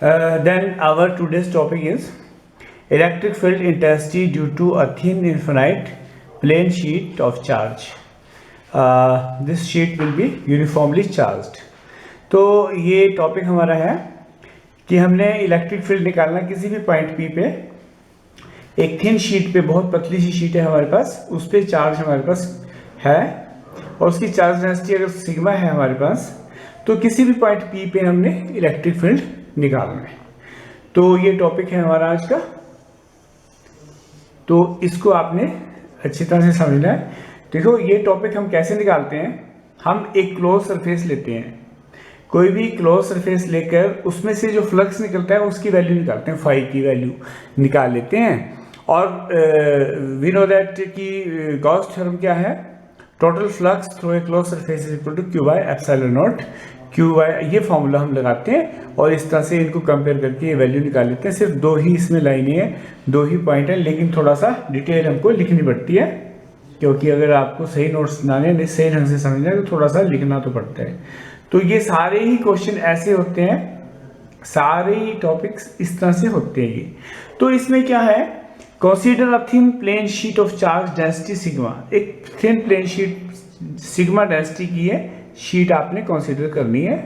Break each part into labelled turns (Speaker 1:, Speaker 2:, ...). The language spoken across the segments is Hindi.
Speaker 1: Then our today's topic is electric field intensity due to a thin infinite plane sheet of charge. This sheet will be uniformly charged. तो ये टॉपिक हमारा है कि हमने इलेक्ट्रिक फील्ड निकालना किसी भी पॉइंट पी पे, एक थिन शीट पे, बहुत पतली सी शीट है हमारे पास, उस पर चार्ज हमारे पास है और उसकी चार्ज डेंसिटी अगर सिग्मा है हमारे पास, तो किसी भी पॉइंट पी पे हमने इलेक्ट्रिक फील्ड निकालना है। तो ये टॉपिक है हमारा आज का, तो इसको आपने अच्छी तरह से समझना है। देखो ये टॉपिक हम कैसे निकालते हैं, हम एक क्लोज सरफेस लेते हैं, कोई भी क्लोज सरफेस लेकर उसमें से जो फ्लक्स निकलता है उसकी वैल्यू निकालते हैं, फाई की वैल्यू निकाल लेते हैं। और वी नो दैट कि गॉस थ्योरम क्या है, total flux through a closed surface is equal to Q by epsilon naught Q by, ये फॉर्मूला हम लगाते हैं और इस तरह से इनको कंपेयर करके ये वैल्यू निकाल लेते हैं। सिर्फ दो ही इसमें लाइनें हैं, दो ही पॉइंट हैं, लेकिन थोड़ा सा डिटेल हमको लिखनी पड़ती है, क्योंकि अगर आपको सही नोट्स बनाने, सही ढंग से समझना है तो थोड़ा सा लिखना तो पड़ता है। तो ये सारे ही क्वेश्चन ऐसे होते हैं, सारे ही टॉपिक्स इस तरह से होते हैं ये। तो इसमें क्या है, consider a thin plane sheet of charge density sigma, एक thin plane sheet sigma density की है शीट आपने कंसीडर करनी है,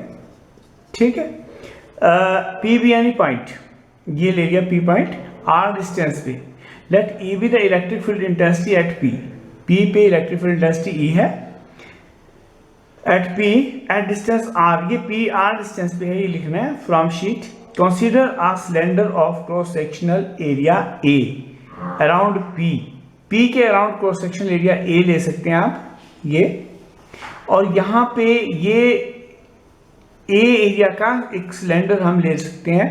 Speaker 1: ठीक है। पी बी यानी पॉइंट, ये ले लिया पी पॉइंट, आर डिस्टेंस पे, let E be the electric field intensity at P, P पे इलेक्ट्रिक फील्ड इंटेंसिटी ई है, at P at distance R, ये पी आर डिस्टेंस पे है, ये लिखना है from sheet. Consider a cylinder of cross sectional area A around P, P के around cross sectional area A ले सकते हैं आप ये, और यहाँ पे ये ए एरिया का एक सिलेंडर हम ले सकते हैं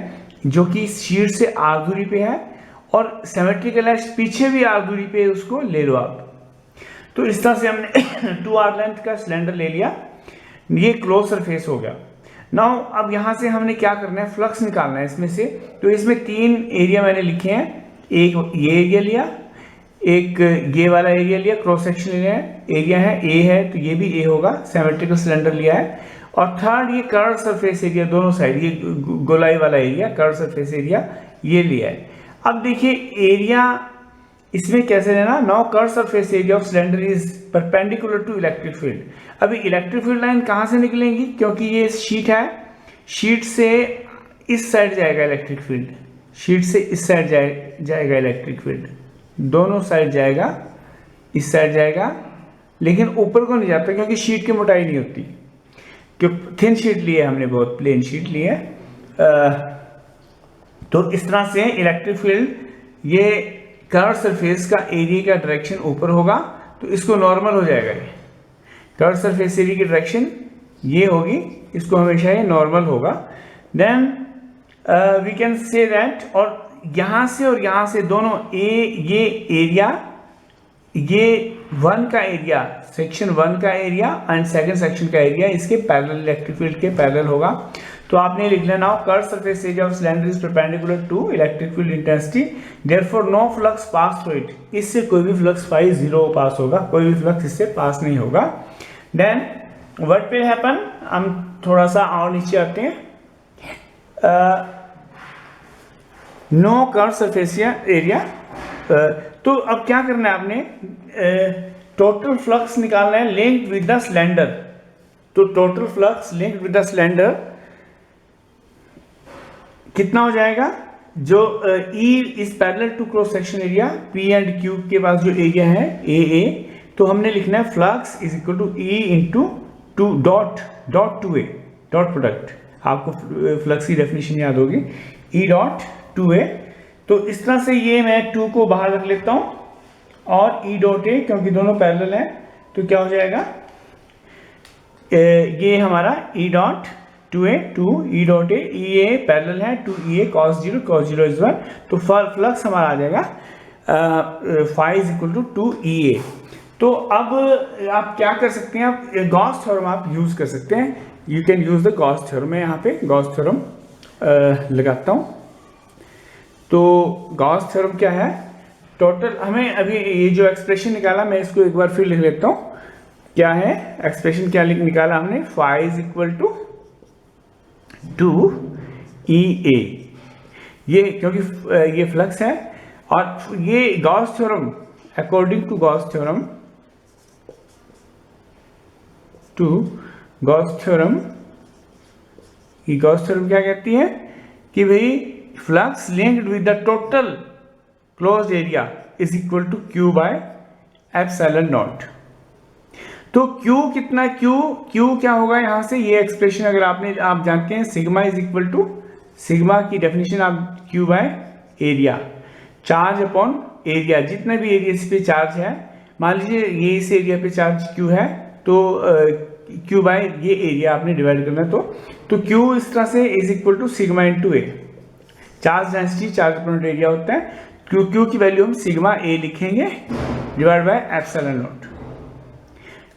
Speaker 1: जो कि शीट से आर दूरी पे है और सिमेट्रिकल है, पीछे भी आर दूरी पे, उसको ले लो आप। तो इस तरह से हमने 2r लेंथ का सिलेंडर ले लिया, ये क्लोज सरफेस हो गया। नाउ अब यहाँ से हमने क्या करना है, फ्लक्स निकालना है इसमें से। तो इसमें तीन एरिया मैंने लिखे हैं, एक ये एरिया लिया, एक ये वाला एरिया लिया, क्रॉस सेक्शन एरिया है, ए है तो ये भी ए होगा, सिमेट्रिकल सिलेंडर लिया है, और थर्ड ये कर्व सरफेस एरिया, दोनों साइड ये गोलाई वाला एरिया, कर्व सरफेस एरिया ये लिया है। अब देखिए एरिया इसमें कैसे लेना, now curve surface area of cylinder is perpendicular to electric field. अभी इलेक्ट्रिक फील्ड लाइन कहाँ से निकलेंगी, क्योंकि ये शीट है, शीट से इस साइड जाएगा इलेक्ट्रिक फील्ड, शीट से इस साइड जाएगा इलेक्ट्रिक फील्ड, दोनों साइड जाएगा, इस साइड जाएगा, लेकिन ऊपर को नहीं जाता क्योंकि शीट की मोटाई नहीं होती, क्योंकि थिन शीट ली है हमने, बहुत प्लेन शीट ली है। तो इस तरह से इलेक्ट्रिक फील्ड, ये कर्व सरफेस का एरिया का डायरेक्शन ऊपर होगा तो इसको नॉर्मल हो जाएगा, ये कर्व सरफेस एरिया की डायरेक्शन ये होगी, इसको हमेशा ये नॉर्मल होगा। Then we can say that, और यहाँ से और यहाँ से दोनों ये एरिया, ये वन का एरिया, सेक्शन वन का एरिया एंड सेकंड सेक्शन का एरिया इसके पैरेलल, इलेक्ट्रिक फील्ड के पैरेलल होगा। तो आपने लिख लेना, curve surface area of cylinder is perpendicular to electric field intensity, therefore no flux pass through it, इससे कोई भी फ्लक्स फाई जीरो पास होगा, कोई भी फ्लक्स इससे पास नहीं होगा। देन व्हाट विल हैपन, हम थोड़ा सा और नीचे आते हैं, नो कर्व सरफेस एरिया। तो अब क्या करना है आपने, टोटल फ्लक्स निकालना है लिंक्ड विद द सिलेंडर। तो total flux linked with the cylinder कितना हो जाएगा, जो E is parallel to cross section area P and Q के पास जो एरिया है AA, तो हमने लिखना है flux is equal to E into two dot two A, dot product, आपको फ्लक्स की डेफिनेशन याद होगी, E डॉट टू ए। तो इस तरह से ये मैं 2 को बाहर रख लेता हूं और E डॉट ए, क्योंकि दोनों पैरेलल हैं, तो क्या हो जाएगा, ये हमारा E dot two A, two E dot A, E A parallel है to E A cos zero is 1, तो फ्लक्स हमारा आ जाएगा phi is equal to 2EA। तो अब आप क्या कर सकते हैं, आप गॉस थ्योरम आप यूज कर सकते हैं, you can use the Gauss theorem. मैं यहाँ पे गॉस थ्योरम लगाता हूँ। तो गॉस थ्योरम क्या है, टोटल हमें अभी ये जो एक्सप्रेशन निकाला, मैं इसको एक बार फिर लिख लेता हूँ। क्या है एक्सप्रेशन, क्या निकाला हमने, phi is equal to 2 E A, ये क्योंकि ये फ्लक्स है और ये Gauss theorem, according to Gauss theorem, ये गॉस थ्योरम क्या कहती है कि भाई flux linked with the total closed area is equal to Q by epsilon naught. तो Q कितना, Q क्या होगा यहाँ से, ये एक्सप्रेशन अगर आप जानते हैं, sigma is equal to, sigma की डेफिनेशन आप Q by area, charge upon area, जितना भी एरिया इस पे चार्ज है, मान लीजिए ये इस एरिया पे चार्ज Q है तो Q बाय ये एरिया आपने डिवाइड करना है, तो Q इस तरह से is equal to sigma into A, charge density charge upon area होता है, Q की वैल्यू हम सिग्मा ए लिखेंगे डिवाइड बाय एप्सिलॉन नॉट।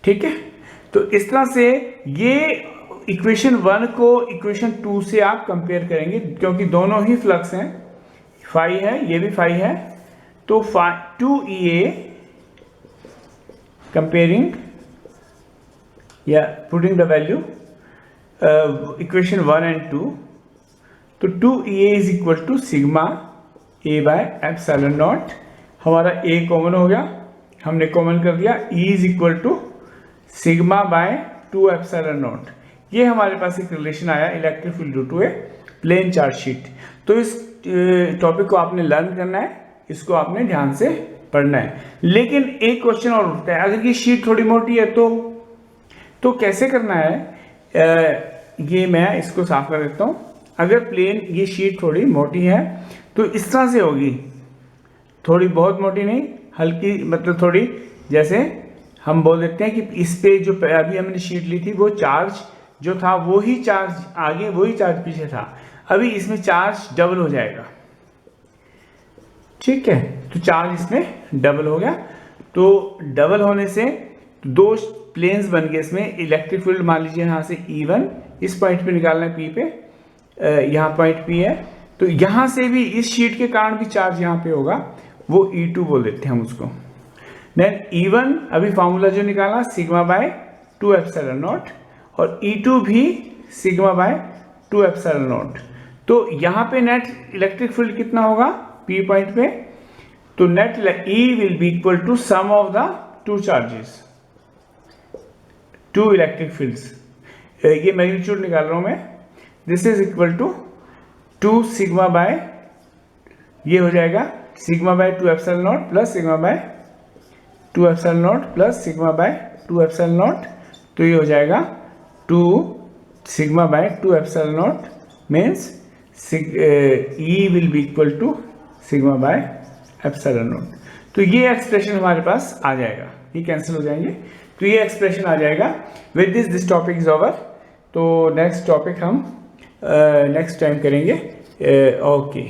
Speaker 1: ठीक है, तो इस तरह से ये इक्वेशन 1 को इक्वेशन 2 से आप कंपेयर करेंगे, क्योंकि दोनों ही फ्लक्स हैं, फाई है, ये भी फाई है, तो 2EA कंपेयरिंग या putting the value equation 1 and 2, तो 2EA is equal to sigma A by epsilon naught, हमारा ए कॉमन हो गया, हमने कॉमन कर दिया, E is equal to sigma by 2 epsilon naught. ये हमारे पास एक रिलेशन आया electric field due to a plane charge sheet. तो इस टॉपिक को आपने लर्न करना है, इसको आपने ध्यान से पढ़ना है। लेकिन एक क्वेश्चन और उठता है, अगर ये शीट थोड़ी मोटी है तो कैसे करना है, ये मैं इसको साफ कर देता हूँ। अगर प्लेन ये शीट थोड़ी मोटी है तो इस तरह से होगी, थोड़ी बहुत मोटी नहीं, हल्की, मतलब थोड़ी, जैसे हम बोल देते हैं कि इस पे जो अभी हमने शीट ली थी वो चार्ज जो था वो ही चार्ज आगे, वही चार्ज पीछे था, अभी इसमें चार्ज डबल हो जाएगा। ठीक है, तो चार्ज इसमें डबल हो गया, तो डबल होने से दो प्लेन्स बन गए इसमें, इलेक्ट्रिक फील्ड मान लीजिए यहाँ से E1 इस पॉइंट पे निकालना है, P पे, यहाँ पॉइंट P है, तो यहाँ से भी इस शीट के कारण भी चार्ज यहाँ पे होगा, वो E2 बोल देते हैं हम उसको। देन E1 अभी फॉर्मूला जो निकाला सिग्मा बाय 2 एप्सिलॉन नॉट, और E2 भी सिग्मा बाय 2 एप्सिलॉन नॉट। तो यहाँ पे नेट इलेक्ट्रिक फील्ड कितना होगा P पॉइंट पे, तो net E will be equal to sum of the two charges, two electric fields, ये मैग्नीट्यूड निकाल रहा हूँ मैं, this is equal to 2 sigma by, ये हो जाएगा sigma by 2 epsilon naught plus sigma by 2 epsilon naught plus sigma by 2 epsilon naught, तो ये हो जाएगा 2 sigma by 2 epsilon naught means E will be equal to sigma by epsilon naught. तो ये एक्सप्रेशन हमारे पास आ जाएगा, ये कैंसिल हो जाएंगे, तो ये एक्सप्रेशन आ जाएगा। With this topic is over, तो नेक्स्ट टॉपिक हम नेक्स्ट टाइम करेंगे। ओके।